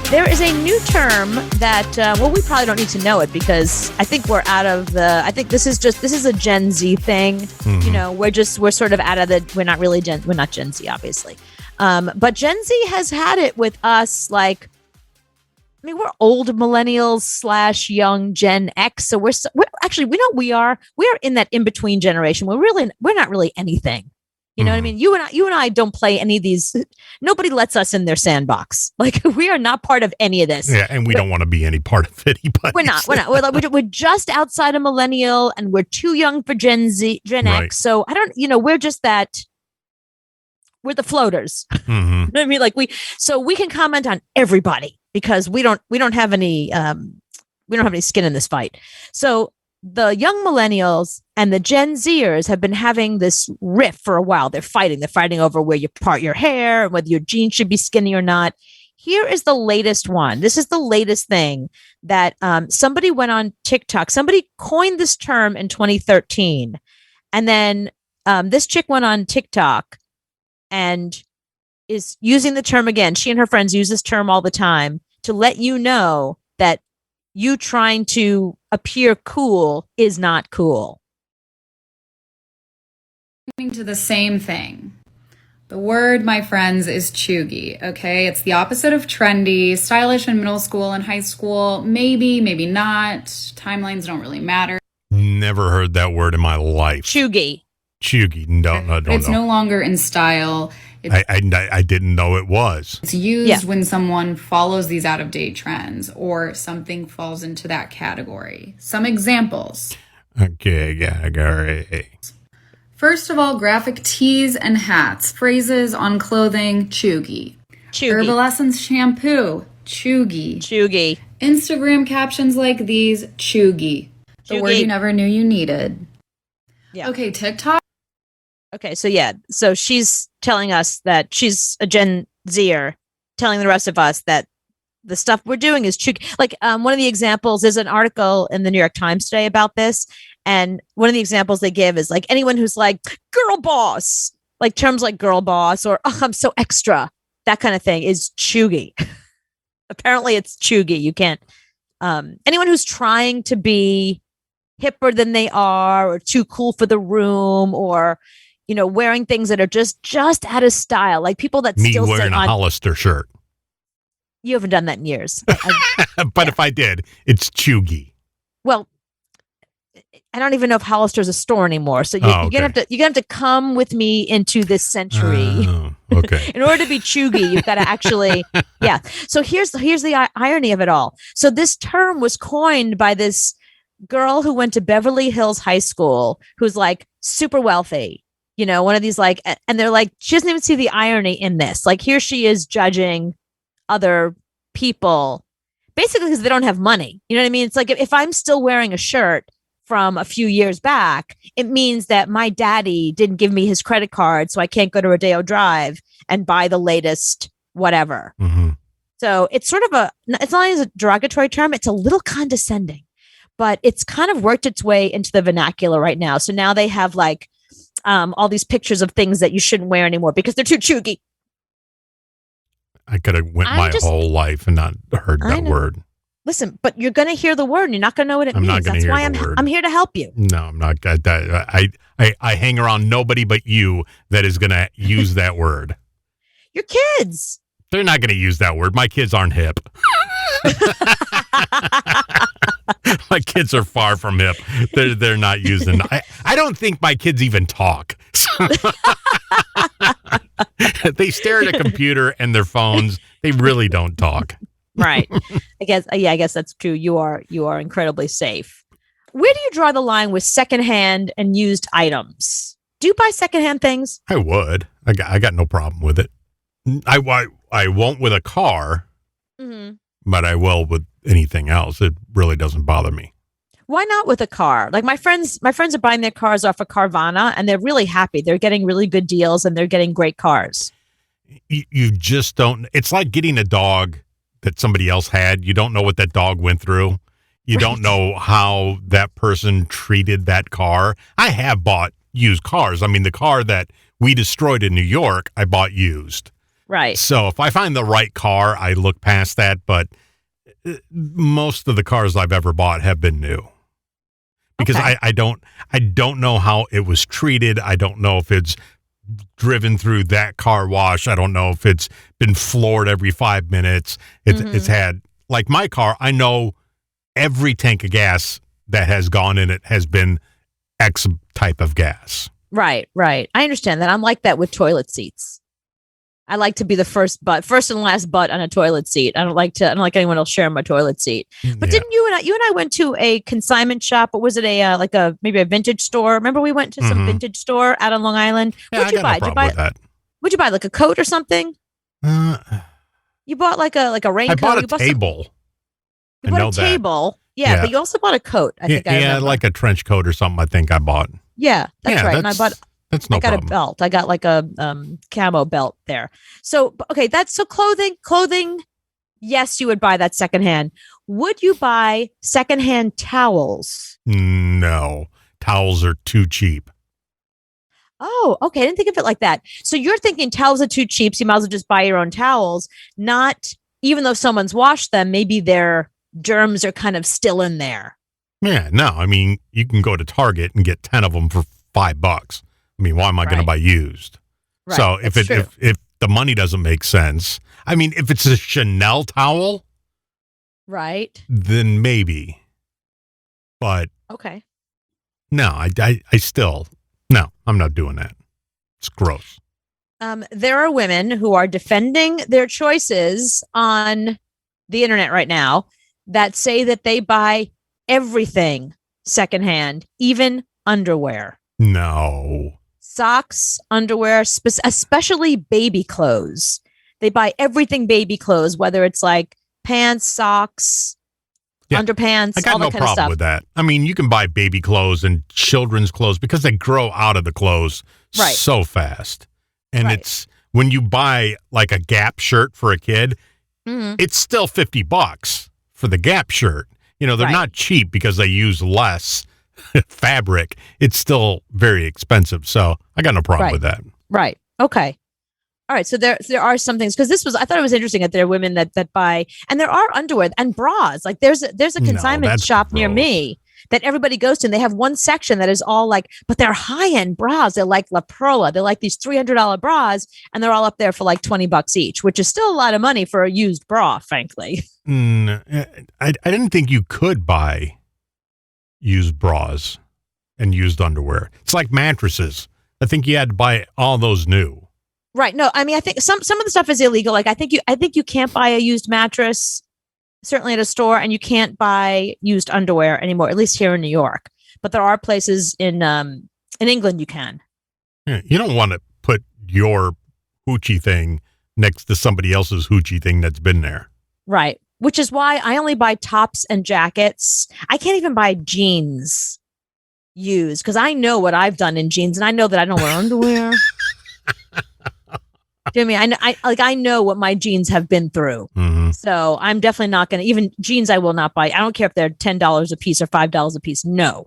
There is a new term that, we probably don't need to know it because I think we're out of I think this is a Gen Z thing. Mm-hmm. You know, we're sort of out of we're not Gen Z, obviously. But Gen Z has had it with us, like, I mean, we're old millennials / young Gen X. So we're actually, we are in that in-between generation. We're not really anything. You know what I mean? You and I don't play any of these. Nobody lets us in their sandbox. Like, we are not part of any of this. Yeah, and we don't want to be any part of it. We're not. We're just outside of millennial, and we're too young for Gen X. So I don't. We're just that. We're the floaters. Mm-hmm. You know what I mean? Like, we can comment on everybody because we don't have any skin in this fight. So the young millennials and the Gen Zers have been having this riff for a while. They're fighting over where you part your hair and whether your jeans should be skinny or not. Here is the latest one. This is the latest thing that somebody went on TikTok. Somebody coined this term in 2013. And then this chick went on TikTok and is using the term again. She and her friends use this term all the time to let you know that you trying to appear cool is not cool. To the same thing. The word, my friends, is cheugy, okay? It's the opposite of trendy, stylish in middle school and high school. Maybe not. Timelines don't really matter. Never heard that word in my life. Cheugy. No. It's no longer in style. I didn't know it was. It's used when someone follows these out-of-date trends or something falls into that category. Some examples. Okay, category. First of all, graphic tees and hats. Phrases on clothing, cheugy. Herbal Essence shampoo, cheugy. Instagram captions like these, cheugy. The word you never knew you needed. Yeah. Okay, TikTok. Okay, so she's telling us that she's a Gen Zer, telling the rest of us that the stuff we're doing is cheugy. Like, one of the examples is an article in the New York Times today about this, and one of the examples they give is like anyone who's like girl boss, like terms like girl boss or I'm so extra, that kind of thing is cheugy. Apparently, it's cheugy. You can't. Anyone who's trying to be hipper than they are, or too cool for the room, or wearing things that are just out of style, like people that Me still wearing a Hollister shirt. You haven't done that in years. But if I did, it's cheugy. Well, I don't even know if Hollister's a store anymore. So you're gonna have to come with me into this century. Okay. In order to be cheugy, you've got to actually, yeah. So here's the irony of it all. So this term was coined by this girl who went to Beverly Hills High School, who's like super wealthy. One of these, like, and they're like, she doesn't even see the irony in this. Like, here she is judging other people basically because they don't have money. You know what I mean? It's like, if I'm still wearing a shirt from a few years back, it means that my daddy didn't give me his credit card, so I can't go to Rodeo Drive and buy the latest whatever. Mm-hmm. So it's sort of it's not as a derogatory term. It's a little condescending, but it's kind of worked its way into the vernacular right now. So now they have like, all these pictures of things that you shouldn't wear anymore because they're too cheugy. I could have went whole life and not heard that word. Listen, but you're going to hear the word and you're not going to know what it means. That's why I'm here to help you. No, I'm not. I hang around nobody but you that is going to use that word. Your kids. They're not going to use that word. My kids aren't hip. My kids are far from hip. They're not using. I don't think my kids even talk. They stare at a computer and their phones. They really don't talk. Right. I guess that's true. You are incredibly safe. Where do you draw the line with secondhand and used items? Do you buy secondhand things? I would. I got no problem with it. I won't with a car, but I will with anything else. It really doesn't bother me. Why not with a car? Like my friends are buying their cars off of Carvana and they're really happy. They're getting really good deals and they're getting great cars. You just don't. It's like getting a dog that somebody else had. You don't know what that dog went through. You don't know how that person treated that car. I have bought used cars. I mean, the car that we destroyed in New York, I bought used. Right. So if I find the right car, I look past that. But most of the cars I've ever bought have been new. Because I don't know how it was treated. I don't know if it's driven through that car wash. I don't know if it's been floored every 5 minutes. It's had, like my car, I know every tank of gas that has gone in it has been X type of gas. Right. I understand that. I'm like that with toilet seats. I like to be the first and last butt on a toilet seat. I don't like anyone else sharing my toilet seat. But didn't you and I went to a consignment shop? Or was it maybe a vintage store? Remember we went to some vintage store out on Long Island? Yeah, What'd you buy? No problem with that. What'd you buy? Like a coat or something? You bought like a raincoat. I bought a table. You bought a table. Yeah, but you also bought a coat. I think like a trench coat or something. I think I bought. Yeah, that's right. And I got problem. A belt. I got like a camo belt there. So clothing. Yes, you would buy that secondhand. Would you buy secondhand towels? No, towels are too cheap. Oh, okay. I didn't think of it like that. So you're thinking towels are too cheap, so you might as well just buy your own towels. Not even though someone's washed them, maybe their germs are kind of still in there. Yeah, no. I mean, you can go to Target and get 10 of them for $5. I mean, why am I going to buy used? Right. So if the money doesn't make sense, I mean, if it's a Chanel towel, right, then maybe. But okay, no, I still no, I'm not doing that. It's gross. There are women who are defending their choices on the internet right now that say that they buy everything secondhand, even underwear. No. Socks, underwear, especially baby clothes. They buy everything baby clothes, whether it's like pants, socks, underpants, I got all that no kind of stuff. problem with that. I mean, you can buy baby clothes and children's clothes because they grow out of the clothes so fast. And it's when you buy like a Gap shirt for a kid, it's still $50 for the Gap shirt. You know, they're not cheap because they use less fabric. It's still very expensive. So I got no problem with that. Right. Okay. All right. So there are some things, because I thought it was interesting that there are women that buy, and there are underwear and bras. Like there's a consignment shop near me that everybody goes to, and they have one section that is all like, but they're high-end bras. They're like La Perla. They're like these $300 bras, and they're all up there for like $20 each, which is still a lot of money for a used bra, frankly. I didn't think you could buy used bras and used underwear. It's like mattresses. I think you had to buy all those new. Right. No, I mean, I think some of the stuff is illegal. Like I think you can't buy a used mattress, certainly at a store, and you can't buy used underwear anymore, at least here in New York. But there are places in England you can. Yeah, you don't want to put your hoochie thing next to somebody else's hoochie thing that's been there. Right. Which is why I only buy tops and jackets. I can't even buy jeans used because I know what I've done in jeans, and I know that I don't wear underwear. Do you know what I mean? I know what my jeans have been through. Mm-hmm. So I'm definitely not going to, even jeans I will not buy. I don't care if they're $10 a piece or $5 a piece. No.